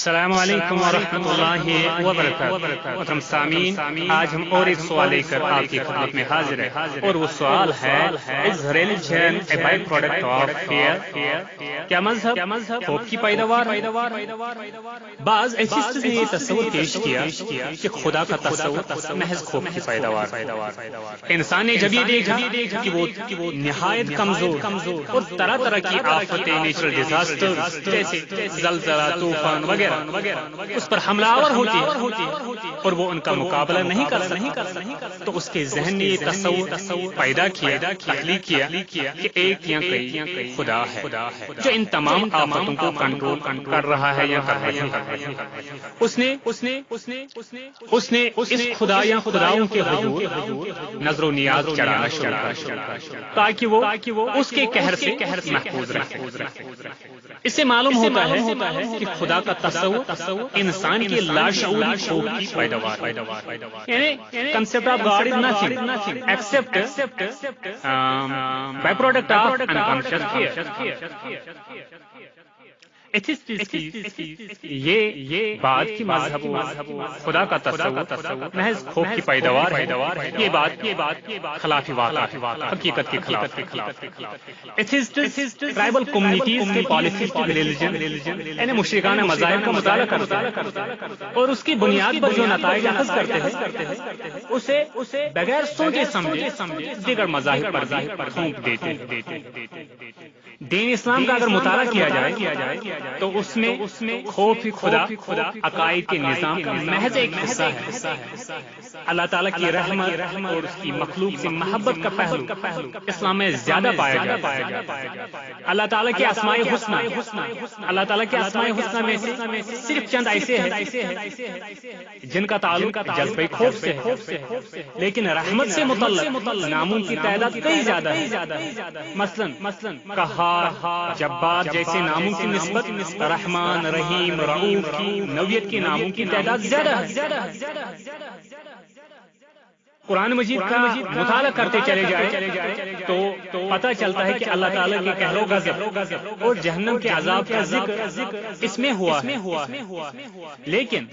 السلام علیکم ورحمۃ اللہ وبرکاتہ۔ محترم سامعین، آج ہم اور ایک سوال لے کر آپ کی خدمت میں حاضر ہیں، اور وہ سوال ہے از religion a by product of fear? کیا مذہب خوف کی پیداوار ہے؟ بعض ایتھیسٹس نے یہ تصور پیش کیا کہ خدا کا تصور محض خوف کی پیداوار ہے۔ انسان نے جب یہ دیکھا کہ وہ نہایت کمزور اور طرح طرح کی آفتیں، نیچرل ڈیزاسٹر جیسے زلزلہ، طوفان وغیرہ اس پر حملہ آور ہوتی ہے اور وہ ان کا مقابلہ نہیں کر سکتا، تو اس کے ذہن نے یہ تصور پیدا کیا، تخلیق کیا کہ ایک یا کئی خدا ہے جو ان تمام آفتوں کو کنٹرول کر رہا ہے یا کر رہی ہے۔ اس نے اس خدا یا خداؤں کے حضور نظر و نیاز چڑھانا شروع کیا تاکہ وہ اس کے قہر سے محفوظ رہے۔ اس سے معلوم ہوتا ہے کہ خدا کا تصور انسان کے لاشعوری خوف کی پیداوار، یعنی concept of God is nothing except by product of unconscious fear. یہ بات کی مذہب خدا کا تصور محض خوف کی پیداوار ہے، یہ بات خلاف واقع، حقیقت کے خلاف۔ ایتھیسٹس ٹرائبل کمیونٹیز کے پالیتھیسٹک ریلیجن یعنی مشرکانہ مذاہب کا مطالعہ کرتے ہیں اور اس کی بنیاد پر جو نتائج اخذ کرتے ہیں اسے بغیر سوچے سمجھے دیگر مذاہب پر تھوپ دیتے ہیں۔ دین اسلام کا اگر مطالعہ کیا جائے تو اس میں خوف خدا عقائد کے نظام کا محض ایک حصہ ہے۔ اللہ تعالیٰ کی رحمت اور اس کی مخلوق سے محبت کا پہلو اسلام میں زیادہ پایا جاتا ہے۔ اللہ تعالیٰ کے اسماء الحسنی میں سے صرف چند ایسے ہیں جن کا تعلق جذبہ خوف سے ہے، لیکن رحمت سے متعلق ناموں کی تعداد کئی زیادہ ہے۔ مثلاً قہار، جبار جیسے ناموں کی نسبت رحمان، رحیم، رؤوف کی نوعیت کے ناموں کی تعداد زیادہ ہے۔ قرآن مجید کا مطالعہ کرتے چلے جائے تو پتہ چلتا ہے کہ اللہ تعالیٰ کے قہر و غضب اور جہنم کے عذاب کا ذکر اس میں ہوا ہے، لیکن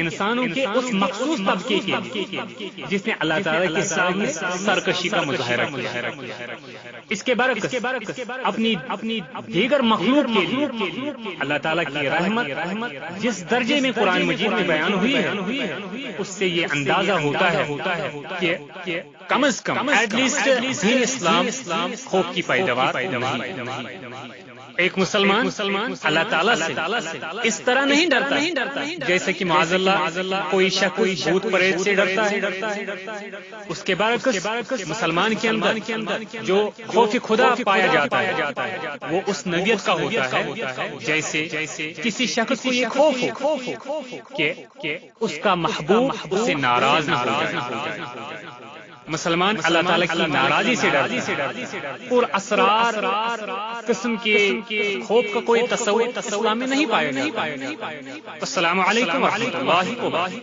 انسانوں کے اس مخصوص طبقے کے جس نے اللہ تعالیٰ کے سامنے سرکشی کا مظاہرہ کیا۔ اس کے برعکس اپنی دیگر مخلوق کے لیے اللہ تعالیٰ کی رحمت جس درجے میں قرآن مجید میں بیان ہوئی ہے، اس سے یہ اندازہ ہوتا ہے کہ کم از کم ایٹ لیسٹ دین اسلام خوف کی پیداوار نہیں۔ ایک مسلمان اللہ تعالیٰ سے اس طرح نہیں ڈرتا جیسے کہ معاذ اللہ کوئی شخص بھوت پریت سے ڈرتا ہے۔ اس کے برعکس مسلمان کے اندر جو خوف خدا پایا جاتا ہے وہ اس نوعیت کا ہوتا ہے جیسے کسی شخص کو یہ خوف ہو کہ اس کا محبوب اس سے ناراض نہ ہو جائے۔ مسلمان اللہ تعالیٰ کی ناراضی سے ڈرتا اور اسرار قسم کے خوف کا کوئی تصور اسلام میں نہیں پایا۔ السلام علیکم ورحمۃ اللہ وبرکاتہ۔